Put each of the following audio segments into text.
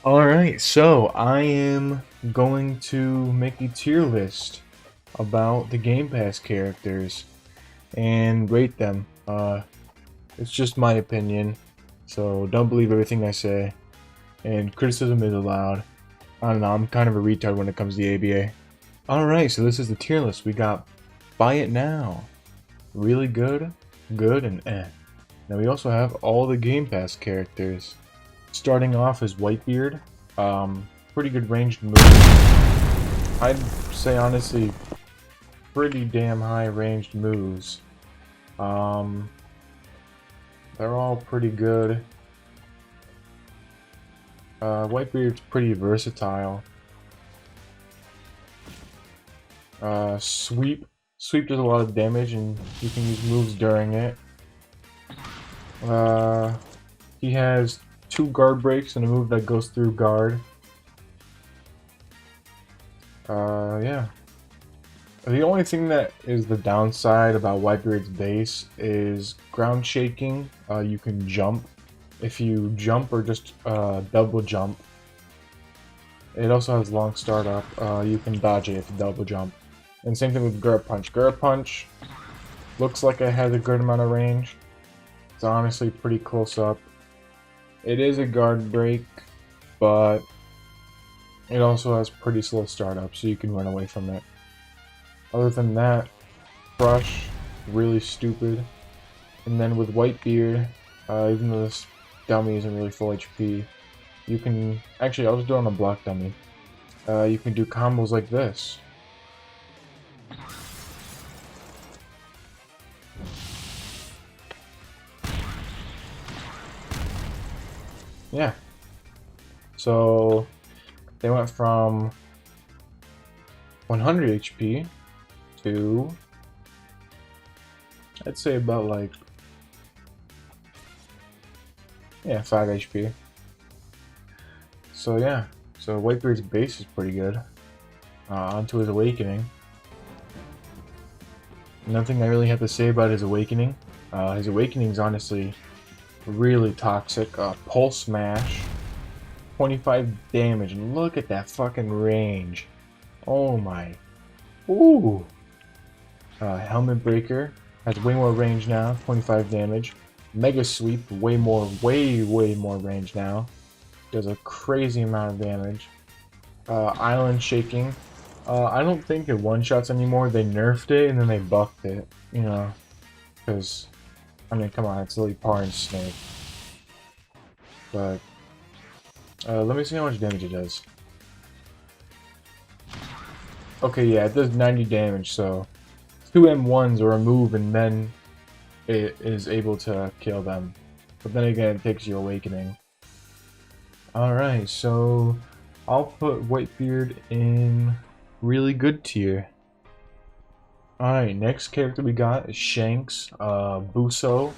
Alright, so I am going to make a tier list about the Game Pass characters and rate them. It's just my opinion, so don't believe everything I say, and criticism is allowed. I don't know, I'm kind of a retard when it comes to the ABA. Alright, so this is the tier list. We got Buy It Now, Really Good, Good, and Eh. Now we also have all the Game Pass characters. Starting off is Whitebeard. Pretty good ranged move. I'd say honestly, pretty damn high ranged moves. They're all pretty good. Whitebeard's pretty versatile. Sweep. Sweep does a lot of damage and you can use moves during it. He has 2 guard breaks and a move that goes through guard. Yeah. The only thing that is the downside about Whitebeard's base is ground shaking. You can jump. If you jump or just double jump. It also has long startup. You can dodge it if you double jump. And same thing with Gura Punch. Gura Punch looks like it has a good amount of range. It's honestly pretty close up. It is a guard break, but it also has pretty slow startup, so you can run away from it. Other than that, Crush, really stupid. And then with Whitebeard, even though this dummy isn't really full HP, you can... Actually, I'll just do it on a block dummy. You can do combos like this. Yeah. So, they went from 100 HP to, I'd say about like, yeah, 5 HP. So yeah, so Whitebeard's base is pretty good. Onto his awakening. Nothing I really have to say about his awakening. His awakening's honestly really toxic. Pulse Smash, 25 damage, and look at that fucking range. Oh my. Ooh. Helmet Breaker has way more range now, 25 damage. Mega Sweep, way more range now. Does a crazy amount of damage. Island Shaking. I don't think it one-shots anymore. They nerfed it and then they buffed it, you know. Because, I mean, come on, it's Lily Par and Snake. But, let me see how much damage it does. Okay, yeah, it does 90 damage, so 2 M1s or a move and then it is able to kill them. But then again, it takes your awakening. Alright, so I'll put Whitebeard in really good tier. Alright, next character we got is Shanks. Buso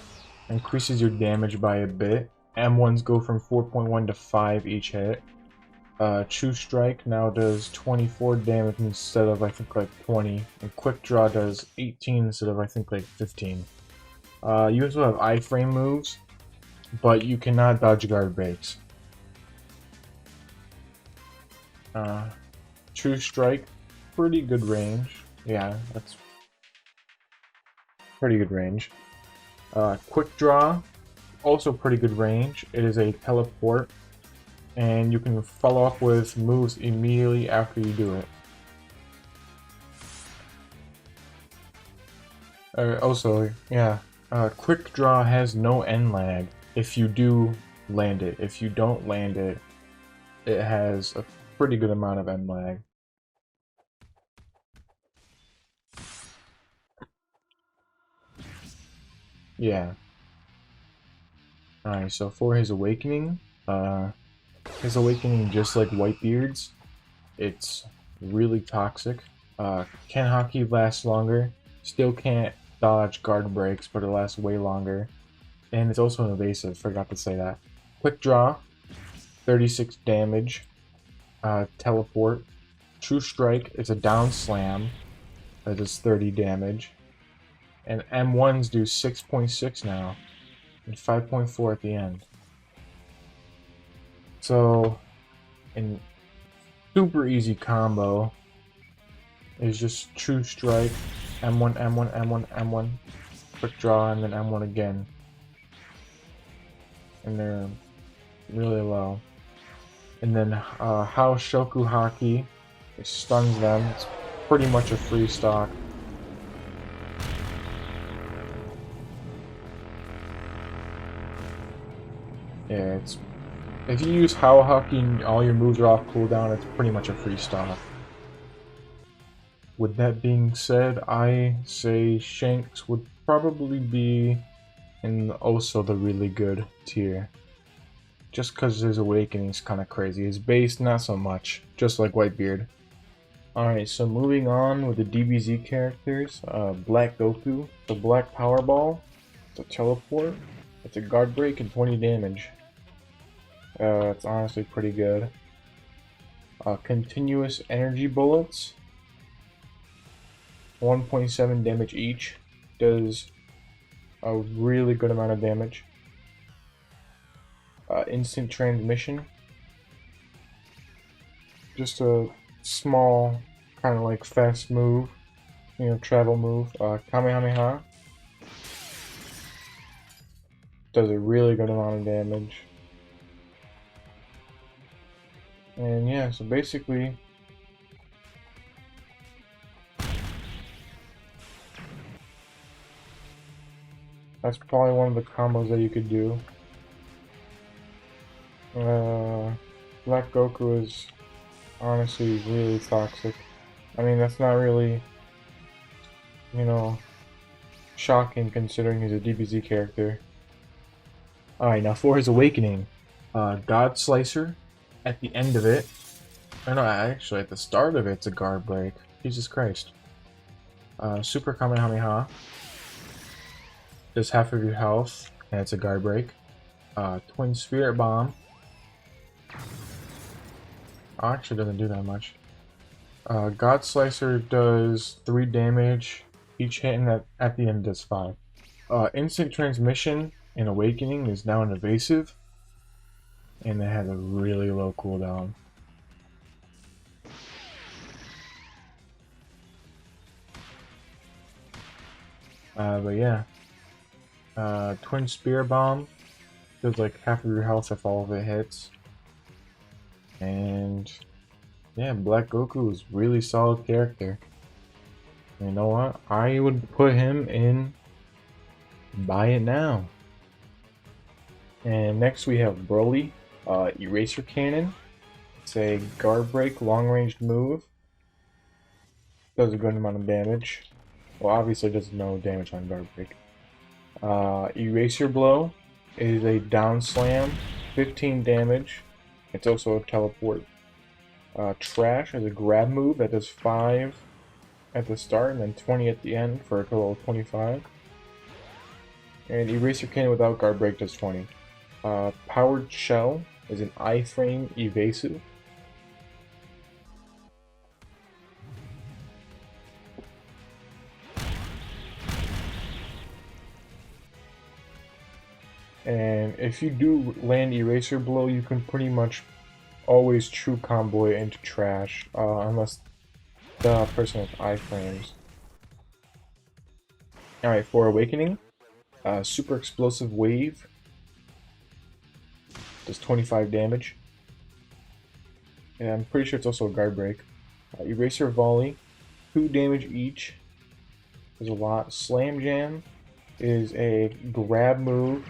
increases your damage by a bit. M1s go from 4.1 to 5 each hit. True Strike now does 24 damage instead of I think like 20, and Quick Draw does 18 instead of I think like 15. You also have iframe moves, but you cannot dodge guard breaks. True Strike, pretty good range. Yeah, that's pretty good range. Quick Draw, also pretty good range. It is a teleport, and you can follow up with moves immediately after you do it. Also, yeah, Quick Draw has no end lag if you do land it. If you don't land it, it has a pretty good amount of end lag. Yeah. Alright, so for his awakening, just like Whitebeard's, it's really toxic. Can Hockey last longer? Still can't dodge guard breaks, but it lasts way longer. And it's also evasive, forgot to say that. Quick Draw, 36 damage. Teleport. True Strike, it's a down slam. That does 30 damage. And M1s do 6.6 now. And 5.4 at the end. So, And super easy combo is just True Strike, M1, M1, M1, M1, quick draw, and then M1 again. And they're really low. And then How Shoku Haki, it stuns them. It's pretty much a free stock. Yeah, it's if you use How Haki and all your moves are off cooldown, it's pretty much a free stock. With that being said, I say Shanks would probably be in also the really good tier. Just because his awakening is kind of crazy. His base, not so much. Just like Whitebeard. Alright, so moving on with the DBZ characters. Black Goku. The Black Power Ball. It's a teleport. It's a guard break and 20 damage. It's honestly pretty good. Continuous energy bullets. 1.7 damage each. Does a really good amount of damage. Instant transmission. Just a small, kind of like fast move, you know, travel move. Kamehameha. Does a really good amount of damage. And yeah, so basically, that's probably one of the combos that you could do. Black Goku is honestly really toxic. I mean, that's not really, you know, shocking considering he's a DBZ character. Alright, now for his awakening. God Slicer, at the end of it, or no, actually at the start of it, it's a guard break. Jesus Christ. Super Kamehameha. Does half of your health, and it's a guard break. Twin Spirit Bomb. Actually doesn't do that much. God Slicer does 3 damage each hit, and at the end does 5. Instant Transmission and Awakening is now an evasive, and it has a really low cooldown. But yeah. Twin Spear Bomb does like half of your health if all of it hits. And yeah, Black Goku is really solid character. You know what? I would put him in Buy It Now. And next we have Broly, Eraser Cannon. It's a guard break, long range move. Does a good amount of damage. Well, obviously does no damage on guard break. Eraser Blow is a down slam, 15 damage. It's also a teleport. Trash is a grab move that does 5 at the start and then 20 at the end for a total of 25. And Eraser Cannon without guard break does 20. Powered Shell is an iframe evasive. And if you do land Eraser Blow, you can pretty much always true combo it into trash, unless the person with iframes. Alright, for Awakening, Super Explosive Wave does 25 damage. And I'm pretty sure it's also a guard break. Eraser Volley, 2 damage each. There's a lot. Slam Jam is a grab move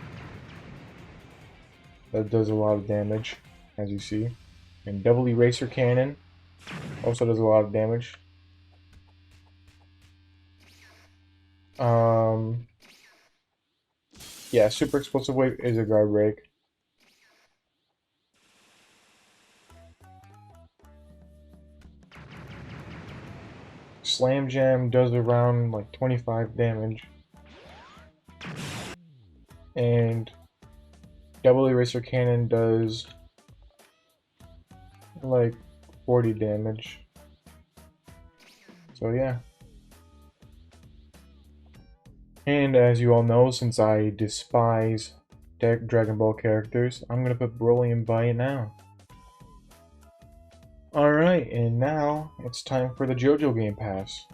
that does a lot of damage, as you see. And Double Eraser Cannon also does a lot of damage. Yeah, Super Explosive Wave is a guard break. Slam Jam does around like 25 damage. And Double Eraser Cannon does like 40 damage. So yeah. And as you all know, since I despise Dragon Ball characters, I'm gonna put Broly in Buy It Now. Alright, and now it's time for the JoJo Game Pass.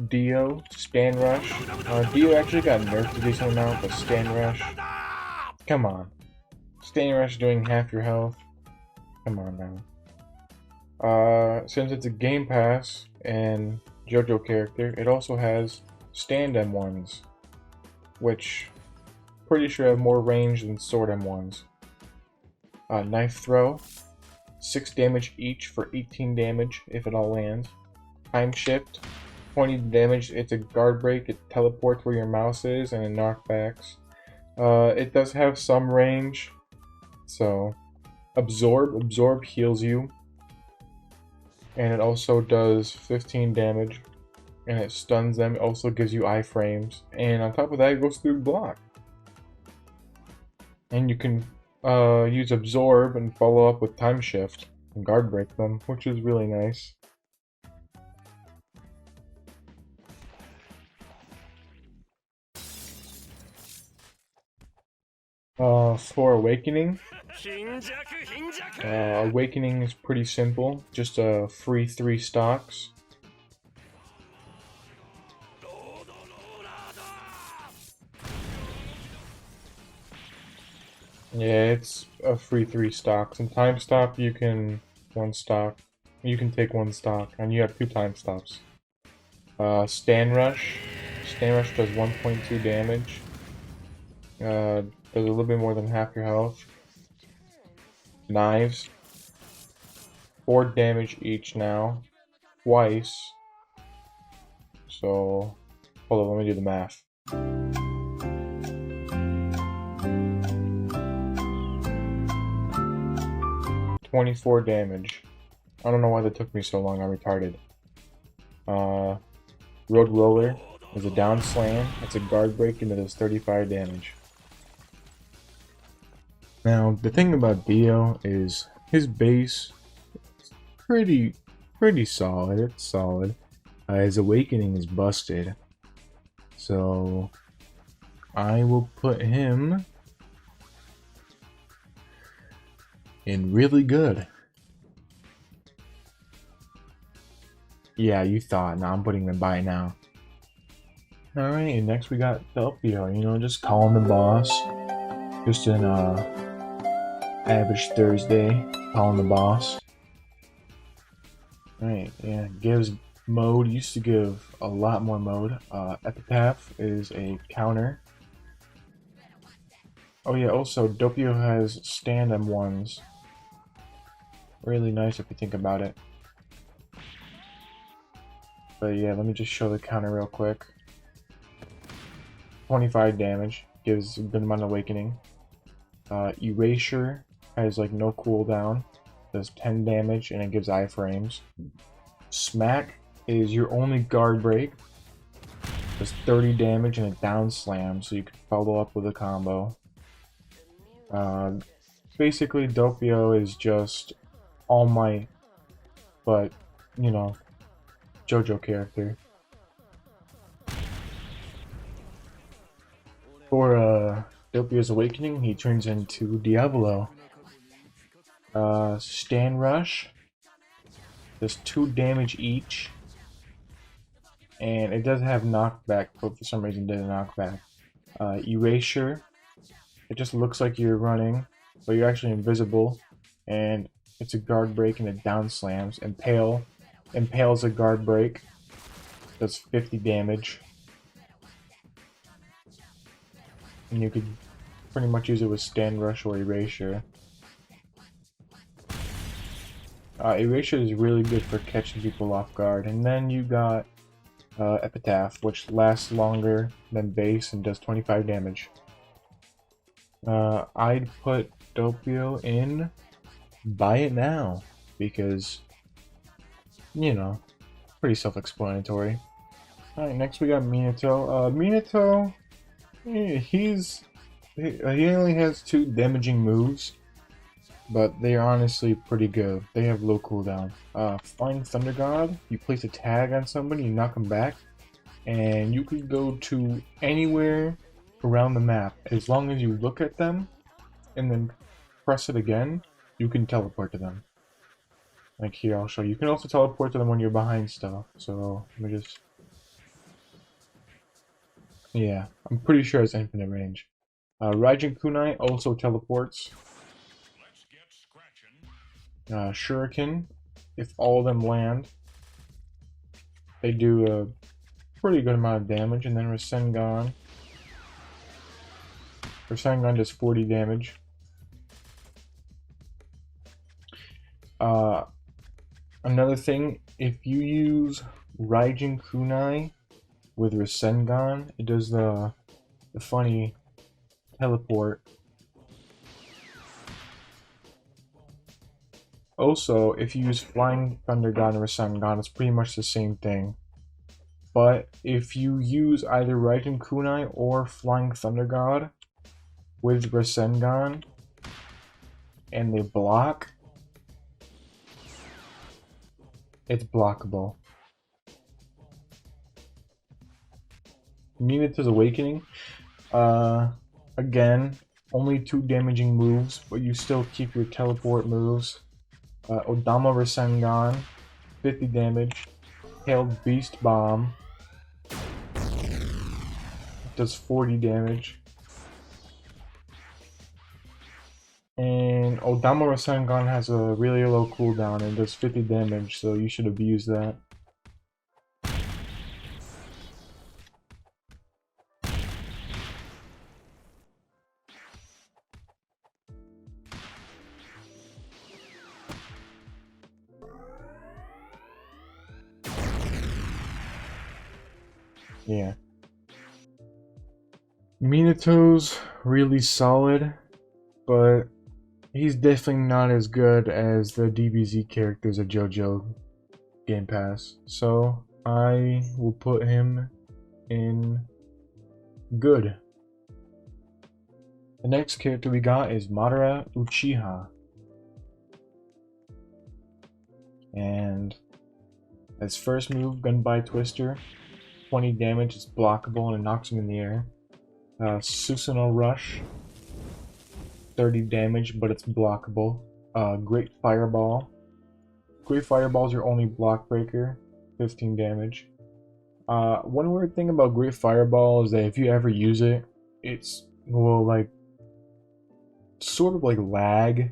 Dio, Stand Rush. Dio actually got nerfed a decent amount, but Stand Rush. Come on. Stand Rush doing half your health. Come on now. Since it's a Game Pass and JoJo character, it also has Stand M1s, which pretty sure have more range than Sword M1s. Knife Throw. 6 damage each for 18 damage if it all lands. Time Shift, 20 damage. It's a guard break. It teleports where your mouse is and it knockbacks. It does have some range. So, Absorb heals you. And it also does 15 damage. And it stuns them. It also gives you iframes. And on top of that, it goes through block. And you can use Absorb and follow up with Time Shift and guard break them, which is really nice. For Awakening, Awakening is pretty simple, just a free 3 stocks. Yeah, it's a free 3 stocks. And time stop, you can 1 stock. You can take 1 stock, and you have 2 time stops. Stand Rush. Stand Rush does 1.2 damage. Does a little bit more than half your health. Knives. 4 damage each now. Twice. So, hold on, let me do the math. 24 damage. I don't know why that took me so long, I'm retarded. Road Roller is a down slam. It's a guard break and it does 35 damage. Now, the thing about Dio is his base is pretty solid. It's solid. His Awakening is busted. So, I will put him in really good. Yeah, you thought. Now I'm putting him by now. Alright, and next we got Delpio. You know, just calling the boss. Just an average Thursday. Calling the boss. Alright, yeah. Gives mode. Used to give a lot more mode. Epitaph is a counter. Oh yeah, also Doppio has stand M1s. Really nice if you think about it. But yeah, let me just show the counter real quick. 25 damage, gives a good amount of awakening. Erasure has like no cooldown, does 10 damage and it gives iframes. Smack is your only guard break, does 30 damage and a down slam, so you can follow up with a combo. Basically Doppio is just All Might, but you know, JoJo character. For Doppio's Awakening, he turns into Diavolo. Stand Rush does 2 damage each, and it does have knockback, but for some reason it didn't knockback. Erasure, it just looks like you're running, but you're actually invisible, and it's a guard break and it down slams. Impale's a guard break, does 50 damage. And you could pretty much use it with Stand Rush or Erasure. Erasure is really good for catching people off guard. And then you got Epitaph, which lasts longer than base and does 25 damage. I'd put Doppio in Buy It Now, because, you know, pretty self-explanatory. Alright, next we got Minato. Minato, he only has 2 damaging moves, but they are honestly pretty good. They have low cooldown. Flying Thunder God, you place a tag on somebody, you knock them back, and you can go to anywhere around the map. As long as you look at them and then press it again, you can teleport to them. Like here, I'll show you. You can also teleport to them when you're behind stuff. So let me just... Yeah, I'm pretty sure it's infinite range. Raijin Kunai also teleports. Shuriken, if all of them land, they do a pretty good amount of damage. And then Rasengan. Rasengan does 40 damage. Another thing, if you use Raijin Kunai with Rasengan, it does the funny teleport. Also, if you use Flying Thunder God and Rasengan, it's pretty much the same thing. But if you use either Raijin Kunai or Flying Thunder God with Rasengan and they block, it's blockable. Minato's Awakening. Again, only 2 damaging moves, but you still keep your teleport moves. Odama Rasengan, 50 damage. Hailed Beast Bomb, does 40 damage. And Odama Rasengan has a really low cooldown and does 50 damage, so you should abuse that. Yeah. Minato's really solid, but he's definitely not as good as the DBZ characters of JoJo Gamepass. So I will put him in good. The next character we got is Madara Uchiha. And his first move, Gunbai Twister, 20 damage, it's blockable and it knocks him in the air. Susanoo Rush, 30 damage, but it's blockable. Great Fireball. Great Fireball is your only block breaker, 15 damage. One weird thing about Great Fireball is that if you ever use it, it's will like sort of like lag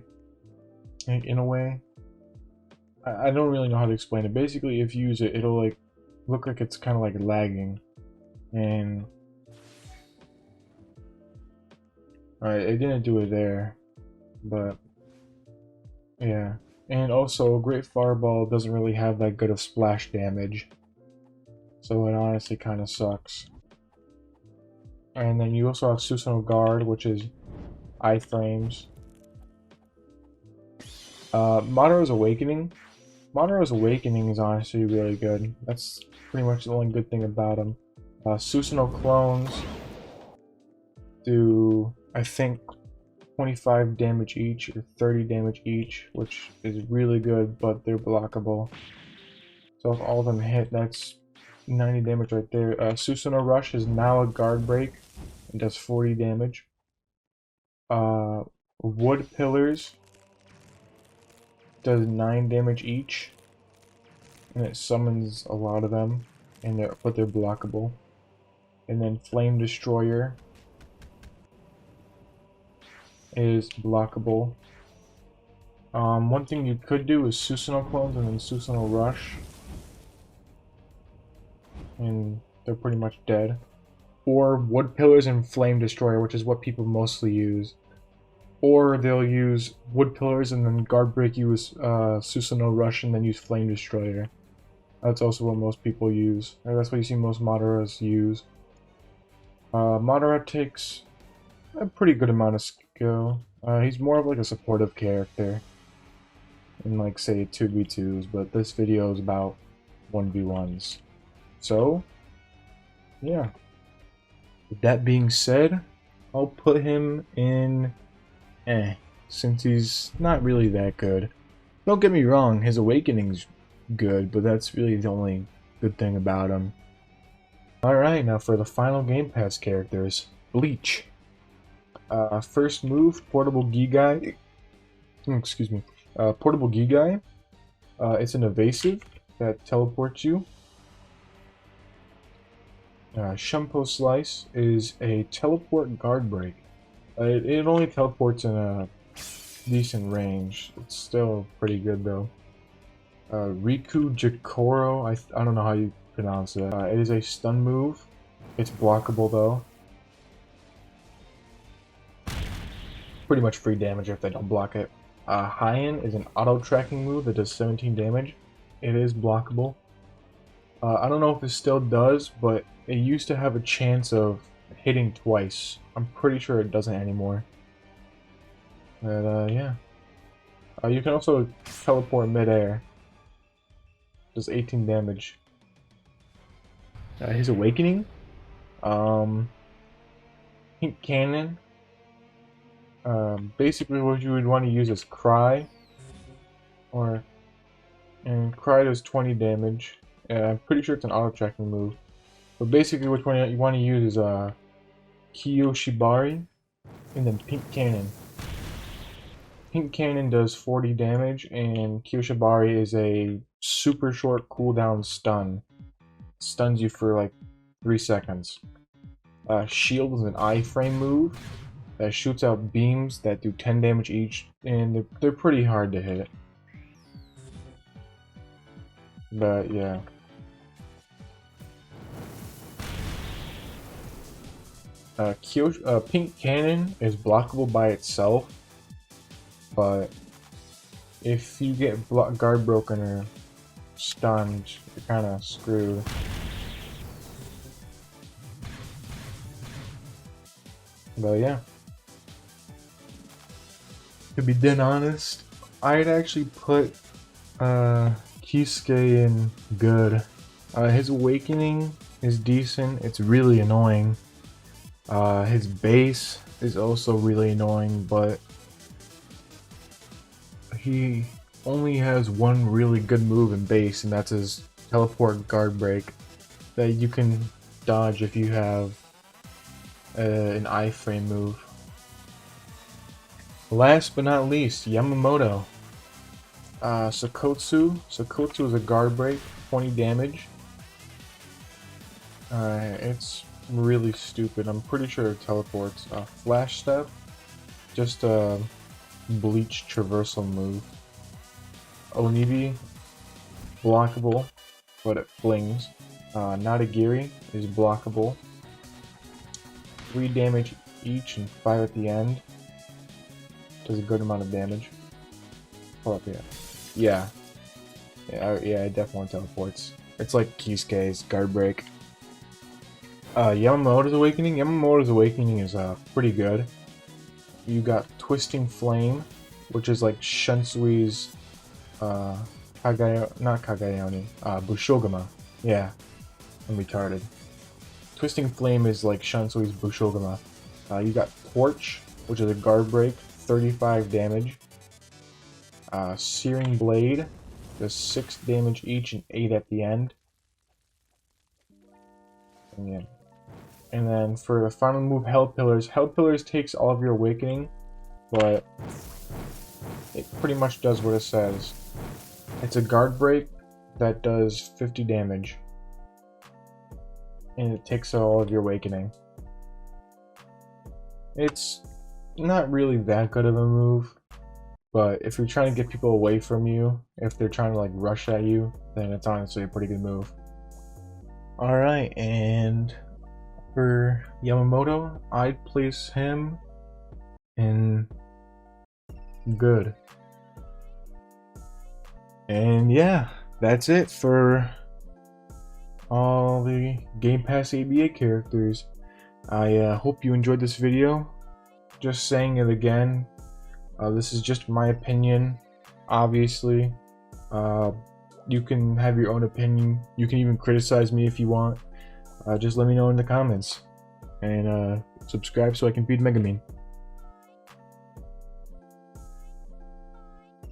in a way. I don't really know how to explain it. Basically, if you use it, it'll like look like it's kind of like lagging. And alright, it didn't do it there, but yeah. And also, Great Fireball doesn't really have that good of splash damage, so it honestly kind of sucks. And then you also have Susanoo Guard, which is iframes. Madara's Awakening. Madara's Awakening is honestly really good. That's pretty much the only good thing about him. Susanoo clones do, I think, 25 damage each or 30 damage each, which is really good, but they're blockable. So if all of them hit, that's 90 damage right there. Susanoo Rush is now a guard break and does 40 damage. Wood Pillars does 9 damage each, and it summons a lot of them, and but they're blockable. And then Flame Destroyer is blockable. One thing you could do is Susanoo clones and then Susanoo Rush, and they're pretty much dead. Or Wood Pillars and Flame Destroyer, which is what people mostly use. Or they'll use Wood Pillars and then guard break you with Susanoo Rush and then use Flame Destroyer. That's also what most people use. Or that's what you see most Madaras use. Madara takes a pretty good amount of skill. He's more of like a supportive character in like say 2v2s, but this video is about 1v1s. So, yeah. With that being said, I'll put him in since he's not really that good. Don't get me wrong, his Awakening's good, but that's really the only good thing about him. Alright, now for the final Gamepass characters. Bleach. First move, Portable Gigai. Excuse me. Portable Gigai. It's an evasive that teleports you. Shumpo Slice is a teleport guard break. It only teleports in a decent range. It's still pretty good though. Riku Jikoro, I don't know how you pronounce it. It is a stun move. It's blockable though. Pretty much free damage if they don't block it. Hyen is an auto-tracking move that does 17 damage. It is blockable. I don't know if it still does, but it used to have a chance of hitting twice. I'm pretty sure it doesn't anymore. But yeah. You can also teleport midair. Does 18 damage. His Awakening. Pink Cannon. Basically what you would want to use is Cry. And Cry does 20 damage. I'm pretty sure it's an auto-tracking move. But basically which one you want to use is Kiyoshibari and then Pink Cannon. Pink Cannon does 40 damage, and Kiyoshibari is a super short cooldown stun. Stuns you for like 3 seconds. Shield is an iframe move that shoots out beams that do 10 damage each, and they're pretty hard to hit. But yeah. Pink Cannon is blockable by itself, but if you get guard broken or stunned, you're kind of screwed. But yeah. To be dead honest, I'd actually put Kisuke in good. His Awakening is decent. It's really annoying. His base is also really annoying, but he only has one really good move in base, and that's his teleport guard break that you can dodge if you have an iframe move. Last but not least, Yamamoto. Sakotsu. Sakotsu is a guard break, 20 damage. It's really stupid. I'm pretty sure it teleports. Flash Step, just a Bleach traversal move. Onibi, blockable, but it flings. Nadagiri is blockable. 3 damage each and 5 at the end. Does a good amount of damage. Pull up, yeah. Yeah, it definitely teleports. It's like Kisuke's guard break. Yamamoto's Awakening. Yamamoto's Awakening is pretty good. You got Twisting Flame, which is like Shansui's Bushogama. Yeah, I'm retarded. Twisting Flame is like Shansui's Bushogama. You got Torch, which is a guard break, 35 damage. Searing Blade does 6 damage each and 8 at the end. And yeah. And then for the final move, Hell Pillars. Hell Pillars takes all of your Awakening, but it pretty much does what it says. It's a guard break that does 50 damage. And it takes all of your Awakening. It's not really that good of a move, but if you're trying to get people away from you, if they're trying to like rush at you, then it's honestly a pretty good move. Alright, and for Yamamoto, I'd place him in good. And yeah, that's it for all the Game Pass ABA characters. I hope you enjoyed this video. Just saying it again, this is just my opinion. Obviously, you can have your own opinion. You can even criticize me if you want. Just let me know in the comments. And subscribe so I can beat Megamine.